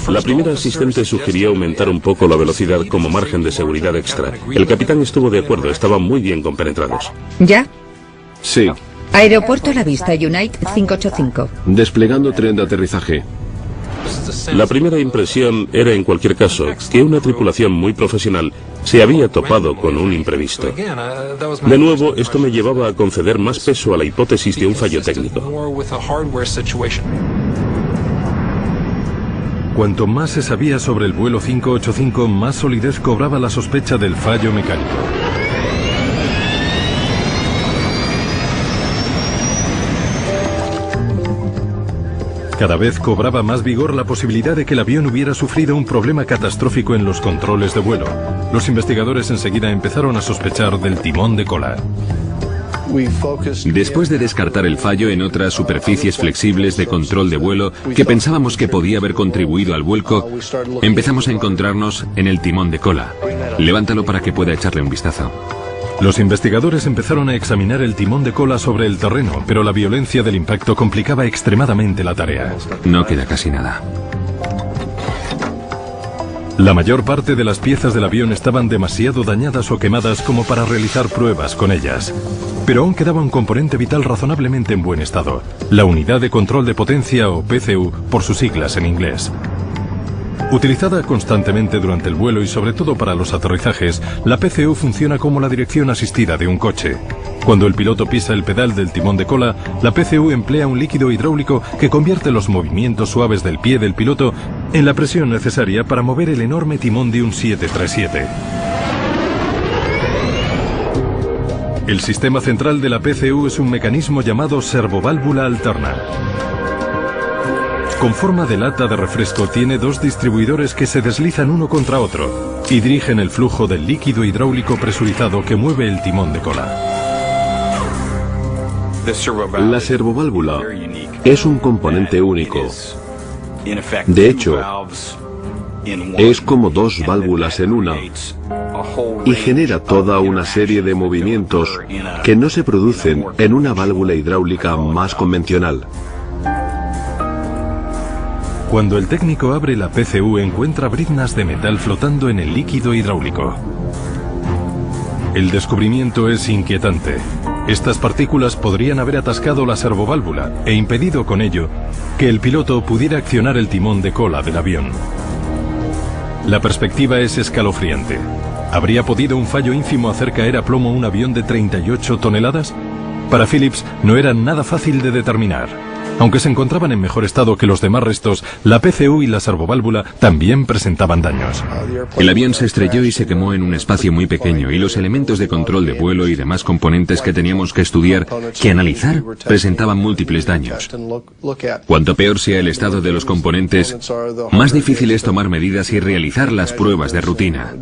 La primera asistente sugirió aumentar un poco la velocidad como margen de seguridad extra. El capitán estuvo de acuerdo, estaban muy bien compenetrados. ¿Ya? Sí. Aeropuerto a la vista, Unite 585. Desplegando tren de aterrizaje. La primera impresión era, en cualquier caso, que una tripulación muy profesional se había topado con un imprevisto. De nuevo, esto me llevaba a conceder más peso a la hipótesis de un fallo técnico. Cuanto más se sabía sobre el vuelo 585, más solidez cobraba la sospecha del fallo mecánico. Cada vez cobraba más vigor la posibilidad de que el avión hubiera sufrido un problema catastrófico en los controles de vuelo. Los investigadores enseguida empezaron a sospechar del timón de cola. Después de descartar el fallo en otras superficies flexibles de control de vuelo que pensábamos que podía haber contribuido al vuelco, empezamos a encontrarnos en el timón de cola. Levántalo para que pueda echarle un vistazo. Los investigadores empezaron a examinar el timón de cola sobre el terreno, pero la violencia del impacto complicaba extremadamente la tarea. No queda casi nada. La mayor parte de las piezas del avión estaban demasiado dañadas o quemadas como para realizar pruebas con ellas. Pero aún quedaba un componente vital razonablemente en buen estado: la unidad de control de potencia, o PCU, por sus siglas en inglés. Utilizada constantemente durante el vuelo y sobre todo para los aterrizajes, la PCU funciona como la dirección asistida de un coche. Cuando el piloto pisa el pedal del timón de cola, la PCU emplea un líquido hidráulico que convierte los movimientos suaves del pie del piloto en la presión necesaria para mover el enorme timón de un 737. El sistema central de la PCU es un mecanismo llamado servoválvula alterna. Con forma de lata de refresco, tiene dos distribuidores que se deslizan uno contra otro y dirigen el flujo del líquido hidráulico presurizado que mueve el timón de cola. La servoválvula es un componente único. De hecho, es como dos válvulas en una y genera toda una serie de movimientos que no se producen en una válvula hidráulica más convencional. Cuando el técnico abre la PCU, encuentra briznas de metal flotando en el líquido hidráulico. El descubrimiento es inquietante. Estas partículas podrían haber atascado la servoválvula e impedido con ello que el piloto pudiera accionar el timón de cola del avión. La perspectiva es escalofriante. ¿Habría podido un fallo ínfimo hacer caer a plomo un avión de 38 toneladas? Para Phillips no era nada fácil de determinar. Aunque se encontraban en mejor estado que los demás restos, la PCU y la servoválvula también presentaban daños. El avión se estrelló y se quemó en un espacio muy pequeño, y los elementos de control de vuelo y demás componentes que teníamos que estudiar, que analizar, presentaban múltiples daños. Cuanto peor sea el estado de los componentes, más difícil es tomar medidas y realizar las pruebas de rutina.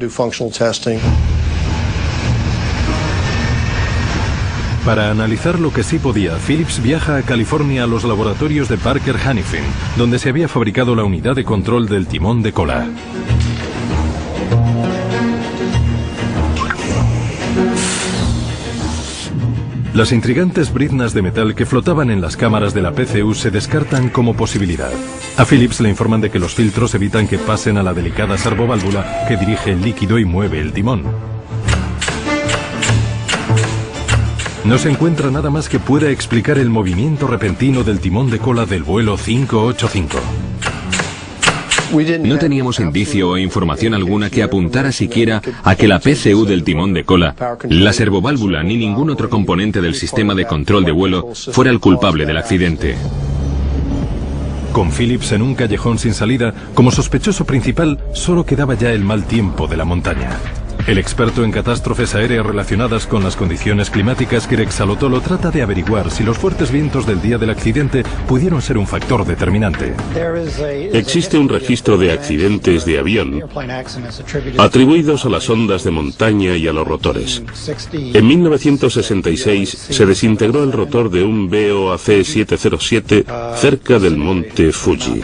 Para analizar lo que sí podía, Phillips viaja a California a los laboratorios de Parker Hannifin, donde se había fabricado la unidad de control del timón de cola. Las intrigantes briznas de metal que flotaban en las cámaras de la PCU se descartan como posibilidad. A Phillips le informan de que los filtros evitan que pasen a la delicada servoválvula que dirige el líquido y mueve el timón. No se encuentra nada más que pueda explicar el movimiento repentino del timón de cola del vuelo 585. No teníamos indicio o información alguna que apuntara siquiera a que la PCU del timón de cola, la servoválvula ni ningún otro componente del sistema de control de vuelo fuera el culpable del accidente. Con Phillips en un callejón sin salida, como sospechoso principal, solo quedaba ya el mal tiempo de la montaña. El experto en catástrofes aéreas relacionadas con las condiciones climáticas, Greg Salotolo, trata de averiguar si los fuertes vientos del día del accidente pudieron ser un factor determinante. Existe un registro de accidentes de avión atribuidos a las ondas de montaña y a los rotores. En 1966 se desintegró el rotor de un BOAC 707 cerca del monte Fuji.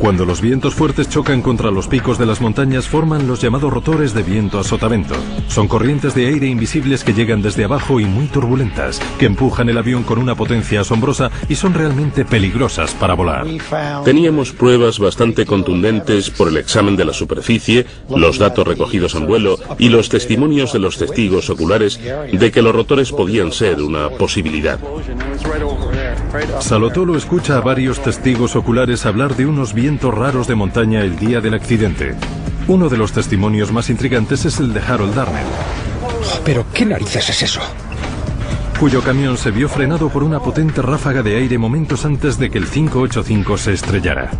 Cuando los vientos fuertes chocan contra los picos de las montañas, forman los llamados rotores de viento a sotavento. Son corrientes de aire invisibles que llegan desde abajo y muy turbulentas, que empujan el avión con una potencia asombrosa y son realmente peligrosas para volar. Teníamos pruebas bastante contundentes por el examen de la superficie, los datos recogidos en vuelo y los testimonios de los testigos oculares de que los rotores podían ser una posibilidad. Salotolo escucha a varios testigos oculares hablar de unos vientos raros de montaña el día del accidente. Uno de los testimonios más intrigantes es el de Harold Darnell. ¿Pero qué narices es eso? Cuyo camión se vio frenado por una potente ráfaga de aire momentos antes de que el 585 se estrellara.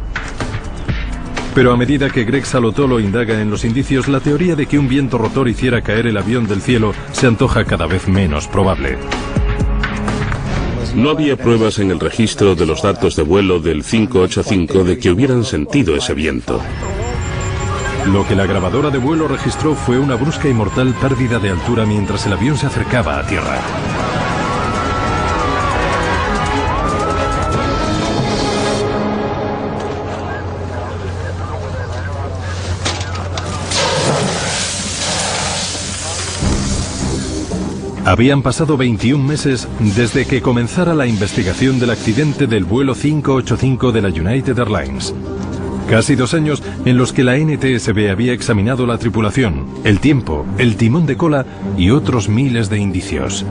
Pero a medida que Greg Salotolo indaga en los indicios, la teoría de que un viento rotor hiciera caer el avión del cielo se antoja cada vez menos probable. No había pruebas en el registro de los datos de vuelo del 585 de que hubieran sentido ese viento. Lo que la grabadora de vuelo registró fue una brusca y mortal pérdida de altura mientras el avión se acercaba a tierra. Habían pasado 21 meses desde que comenzara la investigación del accidente del vuelo 585 de la United Airlines. Casi 2 años en los que la NTSB había examinado la tripulación, el tiempo, el timón de cola y otros miles de indicios.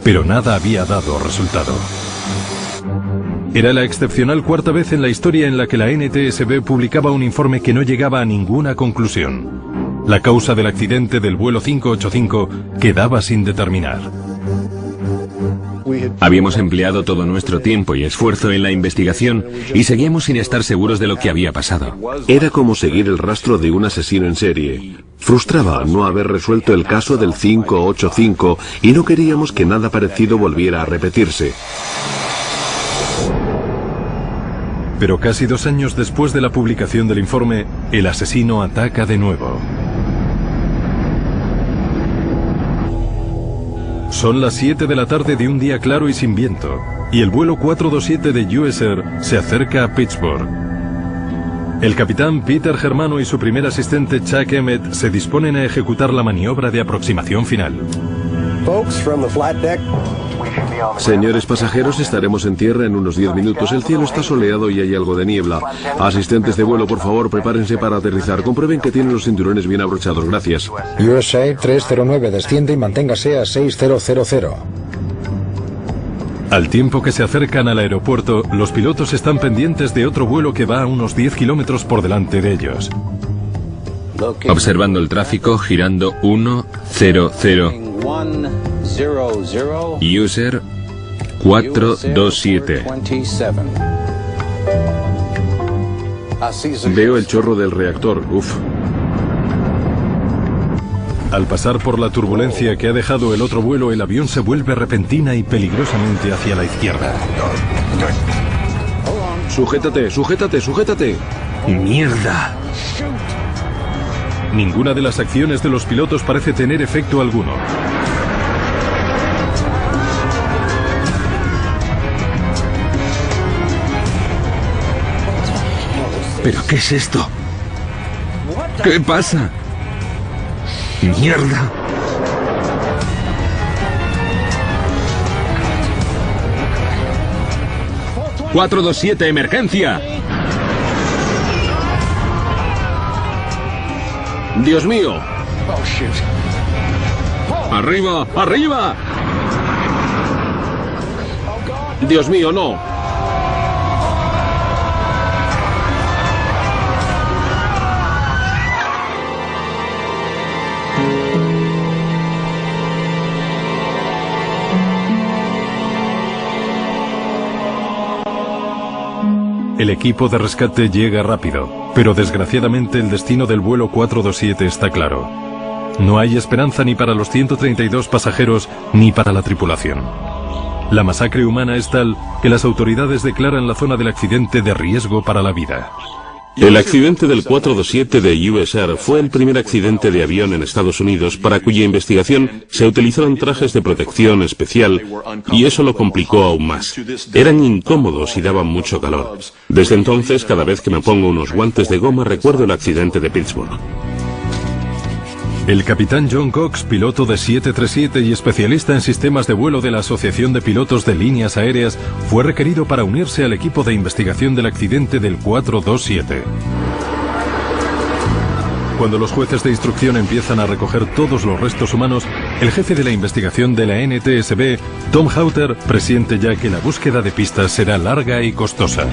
Pero nada había dado resultado. Era la excepcional 4ª vez en la historia en la que la NTSB publicaba un informe que no llegaba a ninguna conclusión. La causa del accidente del vuelo 585 quedaba sin determinar. Habíamos empleado todo nuestro tiempo y esfuerzo en la investigación y seguíamos sin estar seguros de lo que había pasado. Era como seguir el rastro de un asesino en serie. Frustraba no haber resuelto el caso del 585 y no queríamos que nada parecido volviera a repetirse. Pero casi 2 años después de la publicación del informe, el asesino ataca de nuevo. Son las 7 de la tarde de un día claro y sin viento, y el vuelo 427 de US Air se acerca a Pittsburgh. El capitán Peter Germano y su primer asistente Chuck Emmett se disponen a ejecutar la maniobra de aproximación final. Señores pasajeros, estaremos en tierra en unos 10 minutos. El cielo está soleado y hay algo de niebla. Asistentes de vuelo, por favor, prepárense para aterrizar. Comprueben que tienen los cinturones bien abrochados. Gracias. USA 309, desciende y manténgase a 6000. Al tiempo que se acercan al aeropuerto, los pilotos están pendientes de otro vuelo que va a unos 10 kilómetros por delante de ellos. Observando el tráfico, girando 100. User 427. Veo el chorro del reactor. Uf. Al pasar por la turbulencia que ha dejado el otro vuelo, el avión se vuelve repentina y peligrosamente hacia la izquierda. Sujétate, sujétate, sujétate. ¡Mierda! Ninguna de las acciones de los pilotos parece tener efecto alguno. ¿Pero qué es esto? ¿Qué pasa? ¡Mierda! ¡427, emergencia! ¡Dios mío! ¡Arriba! ¡Arriba! ¡Dios mío, no! El equipo de rescate llega rápido, pero desgraciadamente el destino del vuelo 427 está claro. No hay esperanza ni para los 132 pasajeros ni para la tripulación. La masacre humana es tal que las autoridades declaran la zona del accidente de riesgo para la vida. El accidente del 427 de US Air fue el primer accidente de avión en Estados Unidos para cuya investigación se utilizaron trajes de protección especial y eso lo complicó aún más. Eran incómodos y daban mucho calor. Desde entonces, cada vez que me pongo unos guantes de goma, recuerdo el accidente de Pittsburgh. El capitán John Cox, piloto de 737 y especialista en sistemas de vuelo de la Asociación de Pilotos de Líneas Aéreas, fue requerido para unirse al equipo de investigación del accidente del 427. Cuando los jueces de instrucción empiezan a recoger todos los restos humanos, el jefe de la investigación de la NTSB, Tom Hauter, presiente ya que la búsqueda de pistas será larga y costosa.